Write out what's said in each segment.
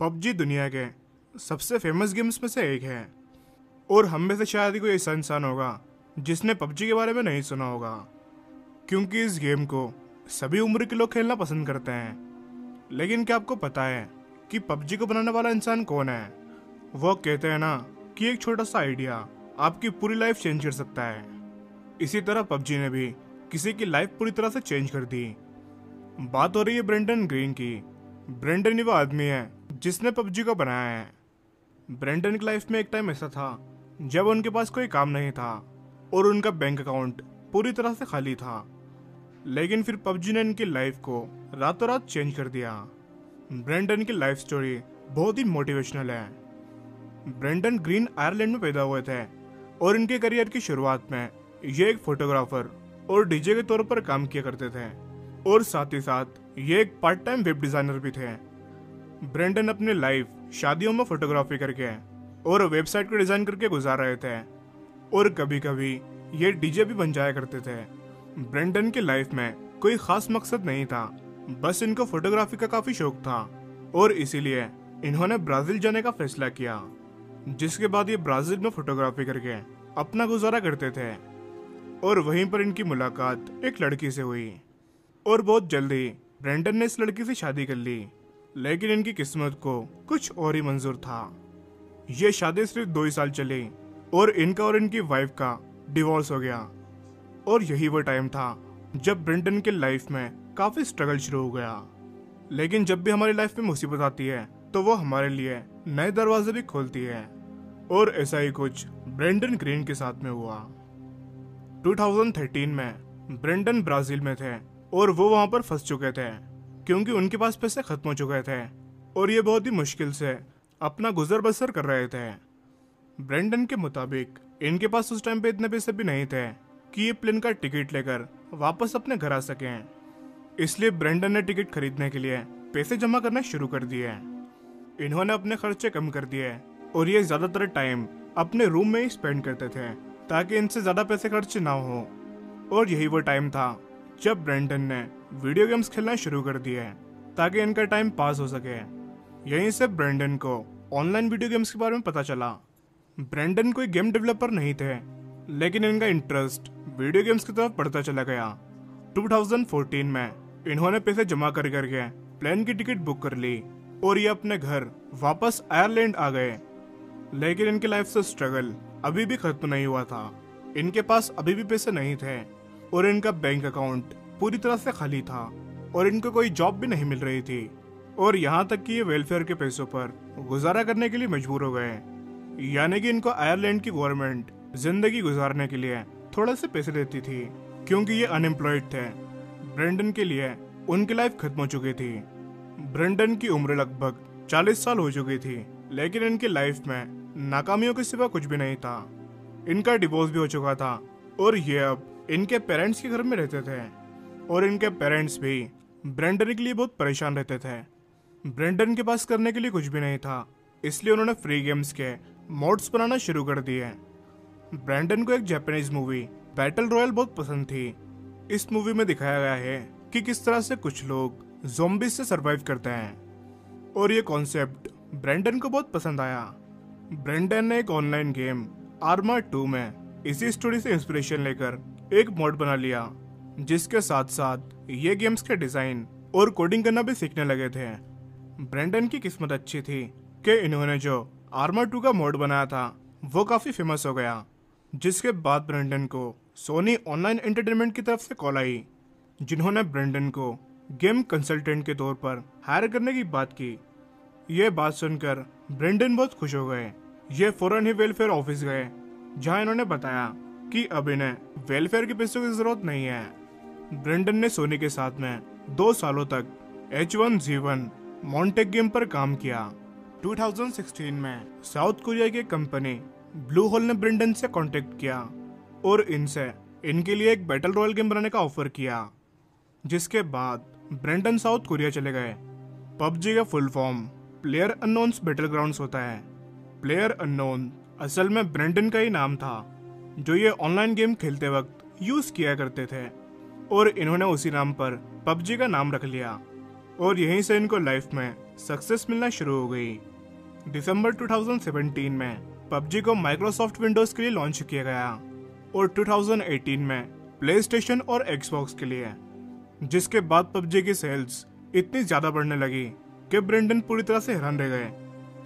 PUBG दुनिया के सबसे फेमस गेम्स में से एक है और हम में से शायद ही कोई ऐसा इंसान होगा जिसने पबजी के बारे में नहीं सुना होगा, क्योंकि इस गेम को सभी उम्र के लोग खेलना पसंद करते हैं। लेकिन क्या आपको पता है कि पबजी को बनाने वाला इंसान कौन है? वो कहते हैं ना कि एक छोटा सा आइडिया आपकी पूरी लाइफ चेंज कर सकता है। इसी तरह पबजी ने भी किसी की लाइफ पूरी तरह से चेंज कर दी। बात हो रही है ब्रेंडन ग्रीन की। ब्रेंडन ही वो आदमी है जिसने पबजी को बनाया है। ब्रेंडन की लाइफ में एक टाइम ऐसा था जब उनके पास कोई काम नहीं था और उनका बैंक अकाउंट पूरी तरह से खाली था। लेकिन फिर पबजी ने इनकी लाइफ को रातों रात चेंज कर दिया। ब्रेंडन की लाइफ स्टोरी बहुत ही मोटिवेशनल है। ब्रेंडन ग्रीन आयरलैंड में पैदा हुए थे और इनके करियर की शुरुआत में ये एक फोटोग्राफर और डीजे के तौर पर काम किया करते थे और साथ ही साथ ये एक पार्ट टाइम वेब डिजाइनर भी थे। ब्रेंडन अपनी लाइफ शादियों में फोटोग्राफी करके और वेबसाइट को डिजाइन करके गुजार रहे थे और कभी कभी ये डीजे भी बन जाया करते थे। ब्रेंडन की लाइफ में कोई खास मकसद नहीं था, बस इनको फोटोग्राफी का काफी शौक था और इसीलिए इन्होंने ब्राजील जाने का फैसला किया, जिसके बाद ये ब्राजील में फोटोग्राफी करके अपना गुजारा करते थे। और वहीं पर इनकी मुलाकात एक लड़की से हुई और बहुत जल्दी ब्रेंडन ने इस लड़की से शादी कर ली। लेकिन इनकी किस्मत को कुछ और ही मंजूर था। ये शादी सिर्फ 2 ही साल चली और इनका और इनकी वाइफ का डिवोर्स हो गया। और यही वो टाइम था जब ब्रेंडन के लाइफ में काफी स्ट्रगल शुरू हो गया। लेकिन जब भी हमारी लाइफ में मुसीबत आती है तो वो हमारे लिए नए दरवाजे भी खोलती है और ऐसा ही कुछ ब्रेंडन ग्रीन के साथ में हुआ। 2013 में ब्रेंडन ब्राजील में थे और वो वहां पर फंस चुके थे क्योंकि उनके पास पैसे खत्म हो चुके थे और ये बहुत ही मुश्किल से अपना गुजर बसर कर रहे थे। ब्रेंडन के मुताबिक इनके पास उस टाइम पे इतने पैसे भी नहीं थे कि ये प्लेन का टिकट लेकर वापस अपने घर आ सकें। इसलिए ब्रेंडन ने टिकट खरीदने के लिए पैसे जमा करना शुरू कर दिए। इन्होंने अपने खर्चे कम कर दिए और ये ज्यादातर टाइम अपने रूम में ही स्पेंड करते थे ताकि इनसे ज्यादा पैसे खर्च ना हो। और यही वो टाइम था जब ब्रेंडन ने वीडियो गेम्स खेलना शुरू कर दिए ताकि इनका टाइम पास हो सके। यहीं से ब्रेंडन को ऑनलाइन वीडियो गेम्स के बारे में पता चला। ब्रेंडन कोई गेम डेवलपर नहीं थे, लेकिन इनका इंटरेस्ट वीडियो गेम्स की तरफ बढ़ता चला गया। 2014 में इन्होंने पैसे जमा कर करके प्लेन की टिकट बुक कर ली और ये अपने घर वापस आयरलैंड आ गए। लेकिन इनकी लाइफ से स्ट्रगल अभी भी खत्म नहीं हुआ था। इनके पास अभी भी पैसे नहीं थे और इनका बैंक अकाउंट पूरी तरह से खाली था और इनको कोई जॉब भी नहीं मिल रही थी और यहाँ तक कि ये वेलफेयर के पैसों पर गुजारा करने के लिए मजबूर हो गए। यानी कि इनको आयरलैंड की गवर्नमेंट जिंदगी गुजारने के लिए थोड़े से पैसे देती थी क्योंकि ये अनएम्प्लॉयड थे। ब्रेंडन के लिए उनकी लाइफ खत्म हो चुकी थी। ब्रेंडन की उम्र लगभग 40 साल हो चुकी थी, लेकिन इनकी लाइफ में नाकामियों के सिवा कुछ भी नहीं था। इनका डिवोर्स भी हो चुका था और ये अब इनके पेरेंट्स के घर में रहते थे और इनके पेरेंट्स भी ब्रेंडन के लिए बहुत परेशान रहते थे। ब्रेंडन के पास करने के लिए कुछ भी नहीं था, इसलिए उन्होंने फ्री गेम्स के मोड्स बनाना शुरू कर दिए। ब्रेंडन को एक जापानीज मूवी बैटल रॉयल बहुत पसंद थी। इस मूवी में दिखाया गया है कि किस तरह से कुछ लोग ज़ॉम्बीज से सरवाइव करते हैं और ये कॉन्सेप्ट ब्रेंडन को बहुत पसंद आया। ब्रेंडन ने एक ऑनलाइन गेम आर्मा 2 में इसी स्टोरी से इंस्पिरेशन लेकर एक मोड बना लिया, जिसके साथ साथ ये गेम्स के डिजाइन और कोडिंग करना भी सीखने लगे थे। ब्रेंडन की किस्मत अच्छी थी कि इन्होंने जो आर्मा 2 का मोड बनाया था वो काफी फेमस हो गया, जिसके बाद ब्रेंडन को सोनी ऑनलाइन एंटरटेनमेंट की तरफ से कॉल आई, जिन्होंने ब्रेंडन को गेम कंसल्टेंट के तौर पर हायर करने की बात की। ये बात सुनकर ब्रेंडन बहुत खुश हो गए। ये फौरन ही वेलफेयर ऑफिस गए, जहां इन्होंने बताया कि अब इन्हें वेलफेयर के पैसों की जरूरत नहीं है। ब्रेंडन ने सोनी के साथ में 2 सालों तक H1Z1 मॉन्टेक गेम पर काम किया। 2016 में साउथ कोरिया की कंपनी ब्लू होल ने ब्रेंडन से कांटेक्ट किया और इनसे इनके लिए एक बैटल रॉयल गेम बनाने का ऑफर किया, जिसके बाद ब्रेंडन साउथ कोरिया चले गए। पबजी का full form player unknowns battle grounds होता है। प्लेयर अननोन असल में ब्रेंडन का ही नाम था, जो ये ऑनलाइन गेम खेलते वक्त यूज किया करते थे और इन्होंने उसी नाम पर पबजी का नाम रख लिया। और यहीं से इनको लाइफ में सक्सेस मिलना शुरू हो गई। दिसंबर 2017 में पबजी को माइक्रोसॉफ्ट विंडोज के लिए लॉन्च किया गया और 2018 में प्ले स्टेशन और एक्सबॉक्स के लिए, जिसके बाद पबजी की सेल्स इतनी ज्यादा बढ़ने लगी कि ब्रेंडन पूरी तरह से हैरान रह गए।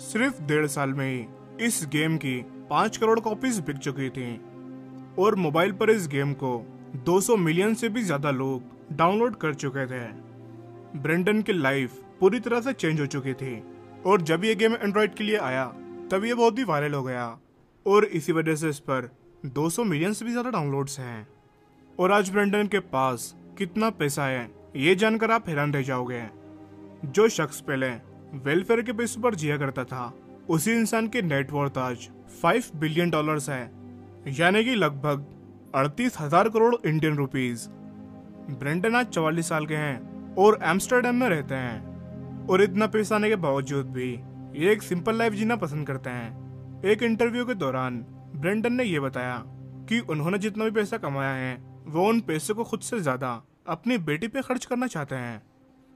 सिर्फ 1.5 साल में ही इस गेम की 5 करोड़ कॉपीज बिक चुकी थी और मोबाइल पर इस गेम को 200 मिलियन से भी ज्यादा लोग डाउनलोड कर चुके थे। ब्रेंडन की लाइफ पूरी तरह से चेंज हो चुकी थी और जब ये गेम एंड्रॉइड के लिए आया तब ये बहुत ही वायरल हो गया और इसी वजह से इस पर 200 मिलियन से भी ज्यादा डाउनलोड्स हैं। और आज ब्रेंडन के पास कितना पैसा है ये जानकर आप हैरान रह जाओगे। जो शख्स पहले वेलफेयर के बेस पर जिया करता था, उसी इंसान की नेटवर्थ आज $5 बिलियन है, यानी कि लगभग 38,000 करोड़ इंडियन रुपीज। ब्रेंडन आज 44 साल के हैं और एम्स्टर्डम में रहते हैं और इतना पैसा आने के बावजूद भी ये एक सिंपल लाइफ जीना पसंद करते हैं। एक इंटरव्यू के दौरान ब्रेंडन ने ये बताया कि उन्होंने जितना भी पैसा कमाया है वो उन पैसे को खुद से ज्यादा अपनी बेटी पे खर्च करना चाहते हैं।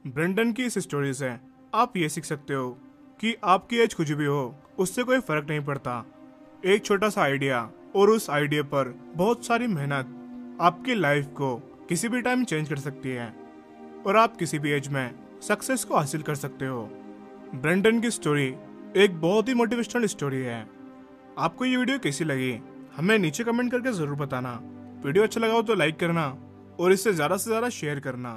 ब्रेंडन की इस स्टोरी से आप ये सीख सकते हो कि आपकी एज कुछ भी हो उससे कोई फर्क नहीं पड़ता। एक छोटा सा आइडिया और उस आइडिया पर बहुत सारी मेहनत आपकी लाइफ को किसी भी टाइम चेंज कर सकती है और आप किसी भी एज में सक्सेस को हासिल कर सकते हो। ब्रेंडन की स्टोरी एक बहुत ही मोटिवेशनल स्टोरी है। आपको ये वीडियो कैसी लगी हमें नीचे कमेंट करके जरूर बताना। वीडियो अच्छा लगा हो तो लाइक करना और इसे ज्यादा से ज्यादा शेयर करना।